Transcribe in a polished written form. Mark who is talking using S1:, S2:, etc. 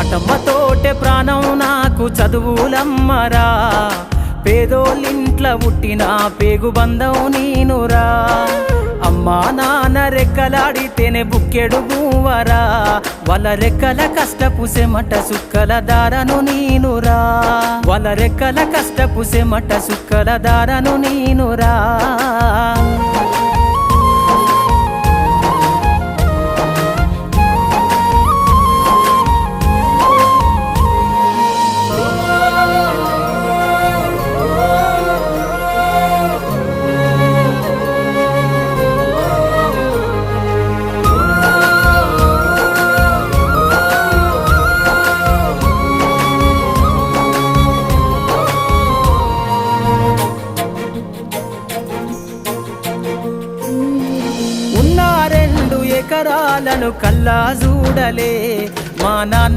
S1: పాటమ్మతోటే ప్రాణం నాకు చదువులమ్మరా, పేదోళ్ళింట్ల పుట్టిన పేగు బంధం నీనురా. అమ్మా నాన్న రెక్కలాడితేనే బుక్కెడు బూవరా, వాళ్ళ రెక్కల కష్టపు సెమట సుక్కల దారను నీనురా, వాళ్ళ రెక్కల కష్టపు సెమట సుక్కల దారను నీనురా. ఎకరాలను కల్లా చూడలే మా నాన్న